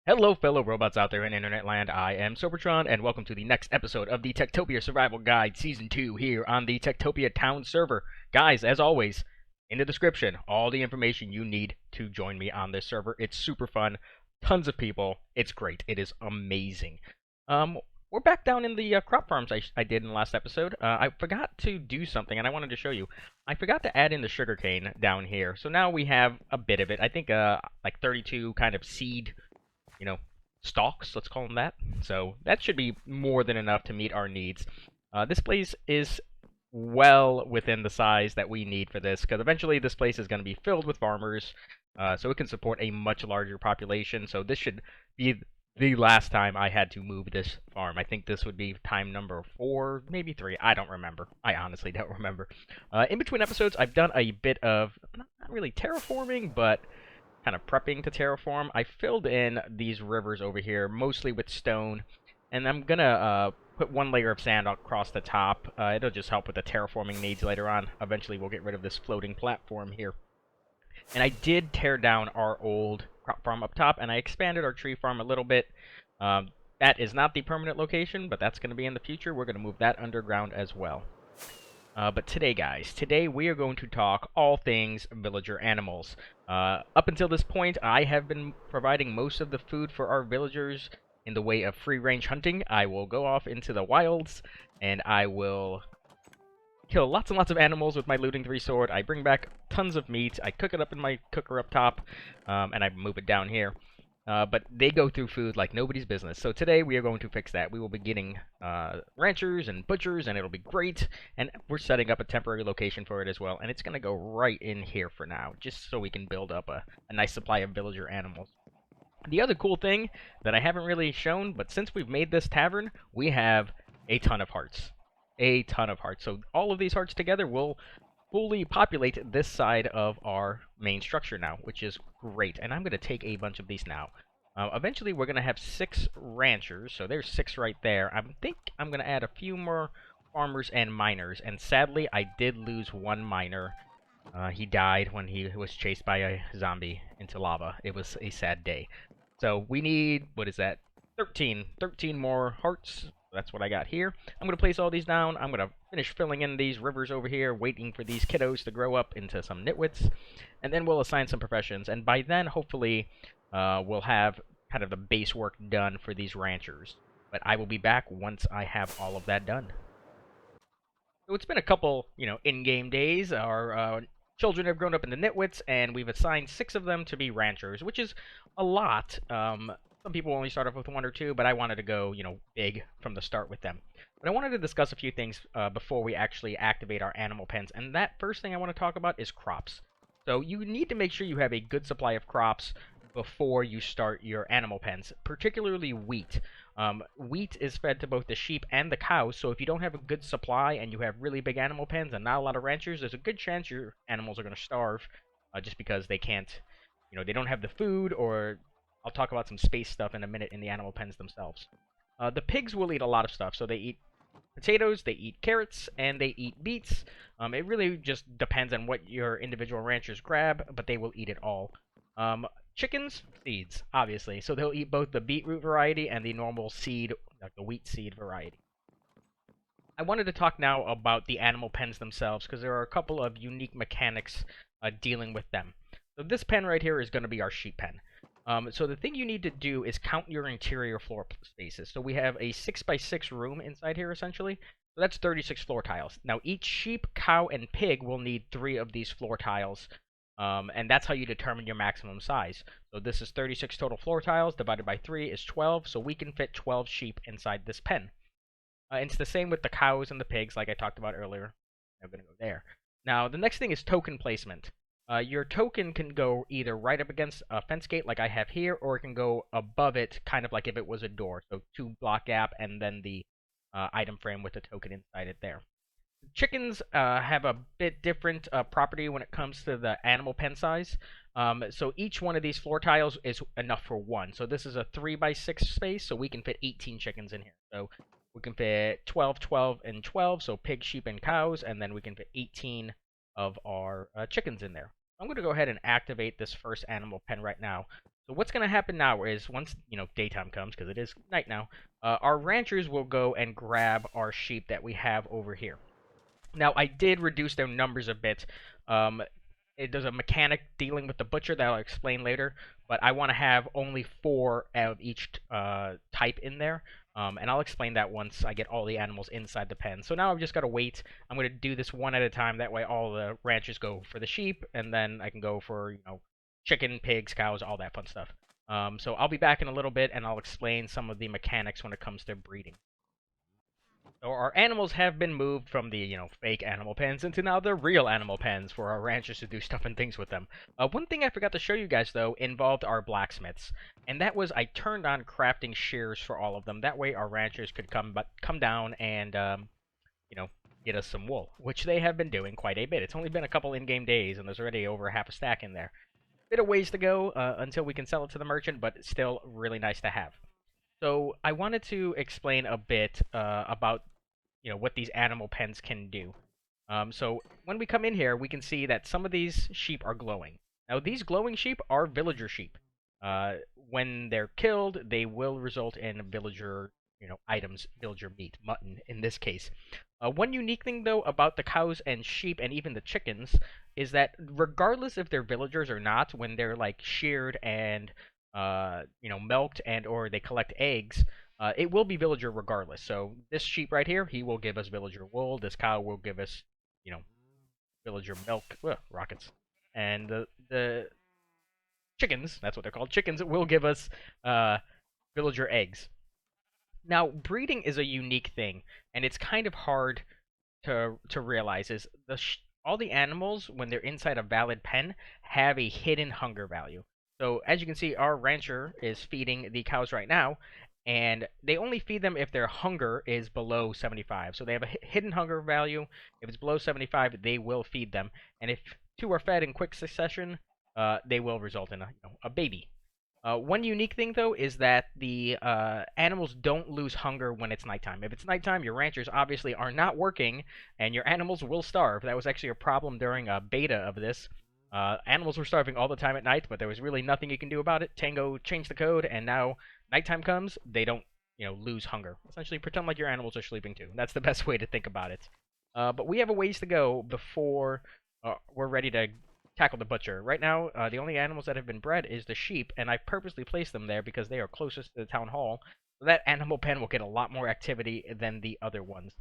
Hello, fellow robots out there in Internet Land. I am Sobertron, and welcome to the next episode of the TekTopia Survival Guide Season 2 here on the TekTopia Town server. Guys, as always, in the description, all the information you need to join me on this server. It's super fun, tons of people. It's great. It is amazing. We're back down in the crop farms I did in the last episode. I forgot to do something, and I wanted to show you. I forgot to add in the sugarcane down here, so now we have a bit of it. I think like 32 kind of seed stalks, let's call them that. So that should be more than enough to meet our needs. This place is well within the size that we need for this, because eventually this place is going to be filled with farmers, so it can support a much larger population. So this should be the last time I had to move this farm. I think this would be time number 4, maybe 3. I don't remember. I honestly don't remember. In between episodes, I've done a bit of, not really terraforming, but kind of prepping to terraform. I filled in these rivers over here, mostly with stone, and I'm gonna put one layer of sand across the top. It'll just help with the terraforming needs later on. Eventually we'll get rid of this floating platform here. And I did tear down our old crop farm up top, and I expanded our tree farm a little bit. That is not the permanent location, but that's going to be in the future. We're going to move that underground as well. But today, guys, we are going to talk all things villager animals. Up until this point, I have been providing most of the food for our villagers in the way of free-range hunting. I will go off into the wilds, and I will kill lots and lots of animals with my looting 3 sword. I bring back tons of meat. I cook it up in my cooker up top, and I move it down here. But they go through food like nobody's business. So today we are going to fix that. We will be getting ranchers and butchers, and it'll be great. And we're setting up a temporary location for it as well. And it's going to go right in here for now, just so we can build up a nice supply of villager animals. The other cool thing that I haven't really shown, but since we've made this tavern, we have a ton of hearts. A ton of hearts. So all of these hearts together will fully populate this side of our main structure now, which is great. And I'm going to take a bunch of these now. Eventually, we're going to have 6 ranchers, so there's 6 right there. I think I'm going to add a few more farmers and miners, and sadly, I did lose one miner. He died when he was chased by a zombie into lava. It was a sad day. So we need, what is that, 13 more hearts. That's what I got here. I'm going to place all these down. I'm going to finish filling in these rivers over here, waiting for these kiddos to grow up into some nitwits. And then we'll assign some professions. And by then, hopefully, we'll have kind of the base work done for these ranchers. But I will be back once I have all of that done. So it's been a couple, in-game days. Our children have grown up into nitwits, and we've assigned 6 of them to be ranchers, which is a lot. Some people only start off with 1 or 2, but I wanted to go, big from the start with them. But I wanted to discuss a few things before we actually activate our animal pens, and that first thing I want to talk about is crops. So you need to make sure you have a good supply of crops before you start your animal pens, particularly wheat. Wheat is fed to both the sheep and the cows, so if you don't have a good supply and you have really big animal pens and not a lot of ranchers, there's a good chance your animals are going to starve just because they can't, they don't have the food, or I'll talk about some space stuff in a minute in the animal pens themselves. The pigs will eat a lot of stuff, so they eat potatoes, they eat carrots, and they eat beets. It really just depends on what your individual ranchers grab, but they will eat it all. Chickens, seeds, obviously. So they'll eat both the beetroot variety and the normal seed, like the wheat seed variety. I wanted to talk now about the animal pens themselves, because there are a couple of unique mechanics dealing with them. So this pen right here is going to be our sheep pen. So the thing you need to do is count your interior floor spaces. So we have a 6x6 room inside here, essentially. So that's 36 floor tiles. Now, each sheep, cow, and pig will need 3 of these floor tiles. And that's how you determine your maximum size. So this is 36 total floor tiles, divided by 3 is 12, so we can fit 12 sheep inside this pen. It's the same with the cows and the pigs, like I talked about earlier. I'm going to go there. Now, the next thing is token placement. Your token can go either right up against a fence gate, like I have here, or it can go above it, kind of like if it was a door. So 2 block gap, and then the item frame with the token inside it there. Chickens have a bit different property when it comes to the animal pen size. So each one of these floor tiles is enough for 1. So this is a 3x6 space, so we can fit 18 chickens in here. So we can fit 12, 12, and 12, so pigs, sheep, and cows, and then we can fit 18 of our chickens in there. I'm going to go ahead and activate this first animal pen right now. So what's going to happen now is once, daytime comes, because it is night now, our ranchers will go and grab our sheep that we have over here. Now, I did reduce their numbers a bit. Um, there's a mechanic dealing with the butcher that I'll explain later, but I want to have only 4 of each type in there, and I'll explain that once I get all the animals inside the pen. So now I've just got to wait. I'm going to do this one at a time. That way all the ranchers go for the sheep, and then I can go for, chicken, pigs, cows, all that fun stuff. So I'll be back in a little bit, and I'll explain some of the mechanics when it comes to breeding. So our animals have been moved from the, fake animal pens into now the real animal pens for our ranchers to do stuff and things with them. One thing I forgot to show you guys, though, involved our blacksmiths. And that was I turned on crafting shears for all of them. That way our ranchers could come down and, get us some wool, which they have been doing quite a bit. It's only been a couple in-game days, and there's already over half a stack in there. Bit of ways to go until we can sell it to the merchant, but it's still really nice to have. So I wanted to explain a bit about what these animal pens can do. So when we come in here, we can see that some of these sheep are glowing. Now these glowing sheep are villager sheep. When they're killed, they will result in villager items, villager meat, mutton in this case. One unique thing though about the cows and sheep and even the chickens is that regardless if they're villagers or not, when they're like sheared and milked and or they collect eggs, it will be villager regardless. So this sheep right here, he will give us villager wool. This cow will give us, villager milk. Ugh, rockets. And the chickens, that's what they're called, chickens, will give us villager eggs. Now, breeding is a unique thing, and it's kind of hard to realize. Is all the animals, when they're inside a valid pen, have a hidden hunger value. So as you can see, our rancher is feeding the cows right now, and they only feed them if their hunger is below 75. So they have a hidden hunger value. If it's below 75, they will feed them, and if 2 are fed in quick succession, they will result in a baby. One unique thing, though, is that the animals don't lose hunger when it's nighttime. If it's nighttime, your ranchers obviously are not working, and your animals will starve. That was actually a problem during a beta of this. Animals were starving all the time at night, but there was really nothing you can do about it. Tango changed the code, and now nighttime comes, they don't, lose hunger. Essentially, pretend like your animals are sleeping too. That's the best way to think about it. But we have a ways to go before we're ready to tackle the butcher. Right now, the only animals that have been bred is the sheep, and I've purposely placed them there because they are closest to the town hall. So that animal pen will get a lot more activity than the other ones.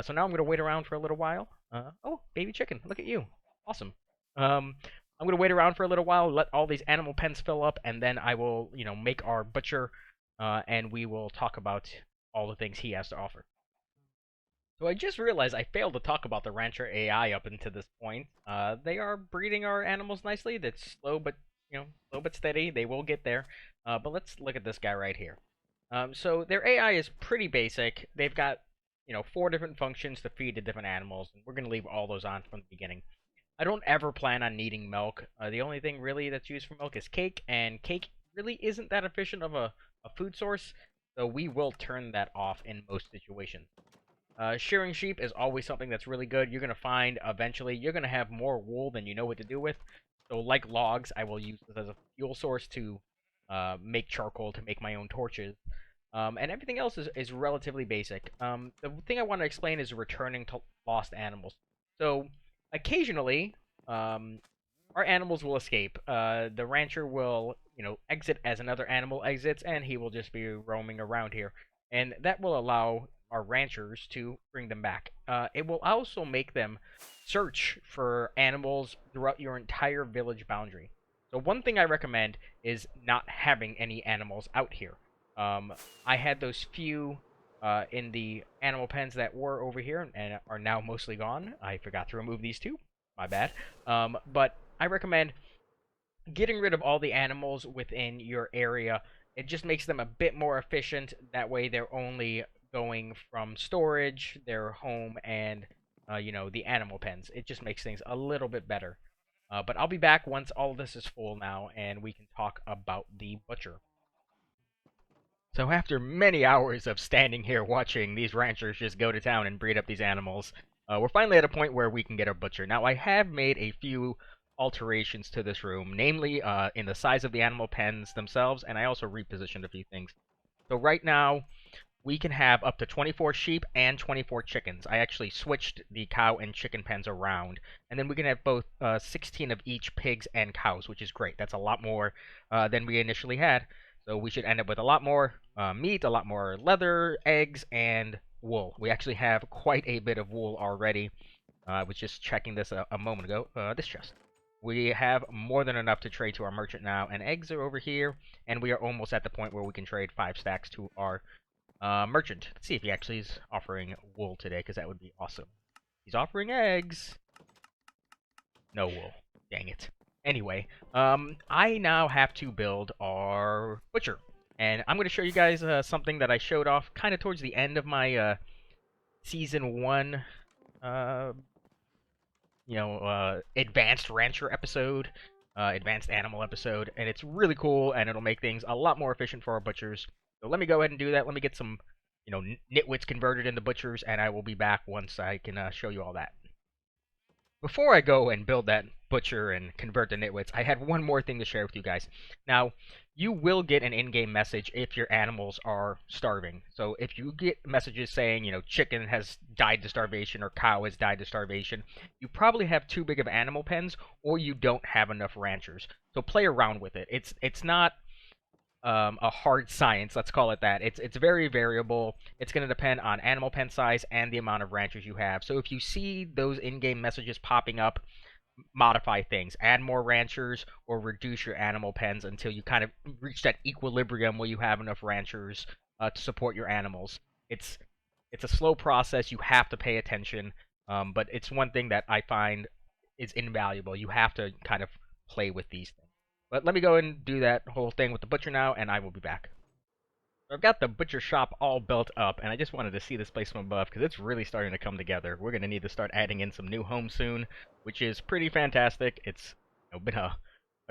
So now I'm going to wait around for a little while. Oh, baby chicken, look at you. Awesome. I'm going to wait around for a little while, let all these animal pens fill up, and then I will, make our butcher, and we will talk about all the things he has to offer. So I just realized I failed to talk about the rancher AI up until this point. They are breeding our animals nicely. That's slow but steady. They will get there. But let's look at this guy right here. So their AI is pretty basic. They've got 4 different functions to feed the different animals, and we're gonna leave all those on from the beginning. I don't ever plan on needing milk. The only thing really that's used for milk is cake, and cake really isn't that efficient of a food source, so we will turn that off in most situations. Shearing sheep is always something that's really good. You're going to find eventually you're going to have more wool than you know what to do with. So like logs, I will use this as a fuel source to make charcoal to make my own torches. And everything else is relatively basic. The thing I want to explain is returning to lost animals. So occasionally, our animals will escape. The rancher will, exit as another animal exits, and he will just be roaming around here. And that will allow our ranchers to bring them back. It will also make them search for animals throughout your entire village boundary. So one thing I recommend is not having any animals out here. I had those few in the animal pens that were over here and are now mostly gone. I forgot to remove these two. My bad. But I recommend getting rid of all the animals within your area. It just makes them a bit more efficient. That way they're only going from storage, their home, and the animal pens. It just makes things a little bit better. But I'll be back once all of this is full now, and we can talk about the butcher. So after many hours of standing here watching these ranchers just go to town and breed up these animals, we're finally at a point where we can get a butcher. Now I have made a few alterations to this room, namely in the size of the animal pens themselves, and I also repositioned a few things. So right now, we can have up to 24 sheep and 24 chickens. I actually switched the cow and chicken pens around. And then we can have both 16 of each pigs and cows, which is great. That's a lot more than we initially had. So we should end up with a lot more meat, a lot more leather, eggs, and wool. We actually have quite a bit of wool already. I was just checking this a moment ago. This chest. We have more than enough to trade to our merchant now, and eggs are over here, and we are almost at the point where we can trade 5 stacks to our merchant. Let's see if he actually is offering wool today, because that would be awesome. He's offering eggs. No wool. Dang it. Anyway, I now have to build our butcher. And I'm going to show you guys something that I showed off kind of towards the end of my Season 1, Advanced Rancher episode, Advanced Animal episode. And it's really cool, and it'll make things a lot more efficient for our butchers. So let me go ahead and do that. Let me get some, nitwits converted into butchers, and I will be back once I can show you all that. Before I go and build that butcher and convert the nitwits, I had one more thing to share with you guys. Now, you will get an in-game message if your animals are starving. So if you get messages saying, chicken has died to starvation or cow has died to starvation, you probably have too big of animal pens or you don't have enough ranchers. So play around with it. It's not a hard science, let's call it that. It's very variable. It's going to depend on animal pen size and the amount of ranchers you have. So if you see those in-game messages popping up, modify things. Add more ranchers or reduce your animal pens until you kind of reach that equilibrium where you have enough ranchers to support your animals. It's a slow process. You have to pay attention, but it's one thing that I find is invaluable. You have to kind of play with these things. But let me go and do that whole thing with the butcher now, and I will be back. So I've got the butcher shop all built up, and I just wanted to see this place from above, because it's really starting to come together. We're going to need to start adding in some new homes soon, which is pretty fantastic. It's been a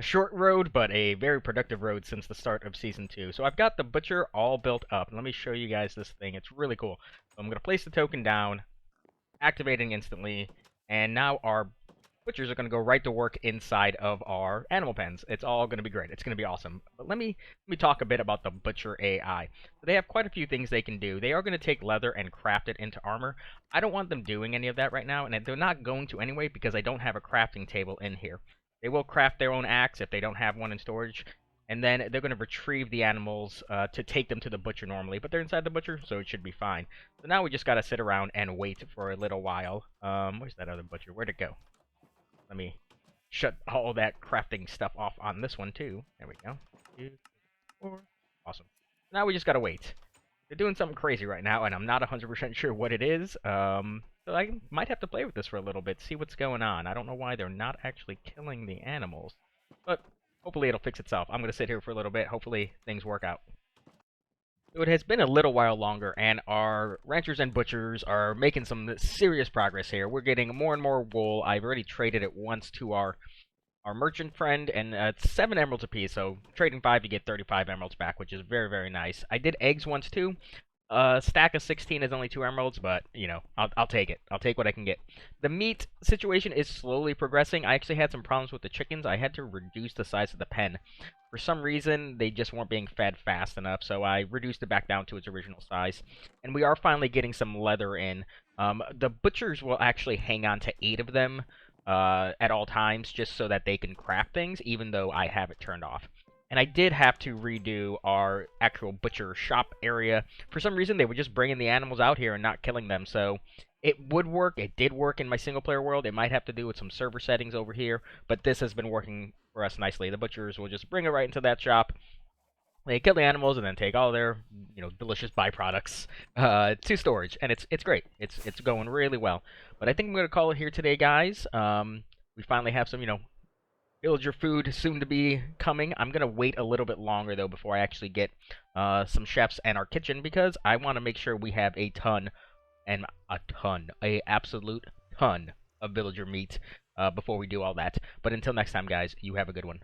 short road, but a very productive road since the start of Season 2. So I've got the butcher all built up. Let me show you guys this thing. It's really cool. So I'm going to place the token down, activating instantly, and now our butchers are going to go right to work inside of our animal pens. It's all going to be great. It's going to be awesome. But let me talk a bit about the butcher AI. So they have quite a few things they can do. They are going to take leather and craft it into armor. I don't want them doing any of that right now, and they're not going to anyway because I don't have a crafting table in here. They will craft their own axe if they don't have one in storage, and then they're going to retrieve the animals to take them to the butcher normally, but they're inside the butcher, so it should be fine. So now we just got to sit around and wait for a little while. Where's that other butcher? Where'd it go? Let me shut all that crafting stuff off on this one, too. There we go. 2, 4. Awesome. Now we just gotta wait. They're doing something crazy right now, and I'm not 100% sure what it is. So I might have to play with this for a little bit, see what's going on. I don't know why they're not actually killing the animals. But hopefully it'll fix itself. I'm gonna sit here for a little bit. Hopefully things work out. So it has been a little while longer, and our ranchers and butchers are making some serious progress here. We're getting more and more wool. I've already traded it once to our merchant friend, and it's 7 emeralds apiece, so trading 5, you get 35 emeralds back, which is very, very nice. I did eggs once, too. Stack of 16 is only 2 emeralds, but, I'll take it. I'll take what I can get. The meat situation is slowly progressing. I actually had some problems with the chickens. I had to reduce the size of the pen. For some reason, they just weren't being fed fast enough, so I reduced it back down to its original size. And we are finally getting some leather in. The butchers will actually hang on to 8 of them at all times, just so that they can craft things, even though I have it turned off. And I did have to redo our actual butcher shop area. For some reason, they were just bringing the animals out here and not killing them, so it would work. It did work in my single-player world. It might have to do with some server settings over here, but this has been working for us nicely. The butchers will just bring it right into that shop. They kill the animals and then take all their, delicious byproducts to storage, and it's great. It's going really well. But I think I'm going to call it here today, guys. We finally have some, build your food soon to be coming. I'm going to wait a little bit longer, though, before I actually get some chefs and our kitchen, because I want to make sure we have a absolute ton of villager meat before we do all that. But until next time, guys, you have a good one.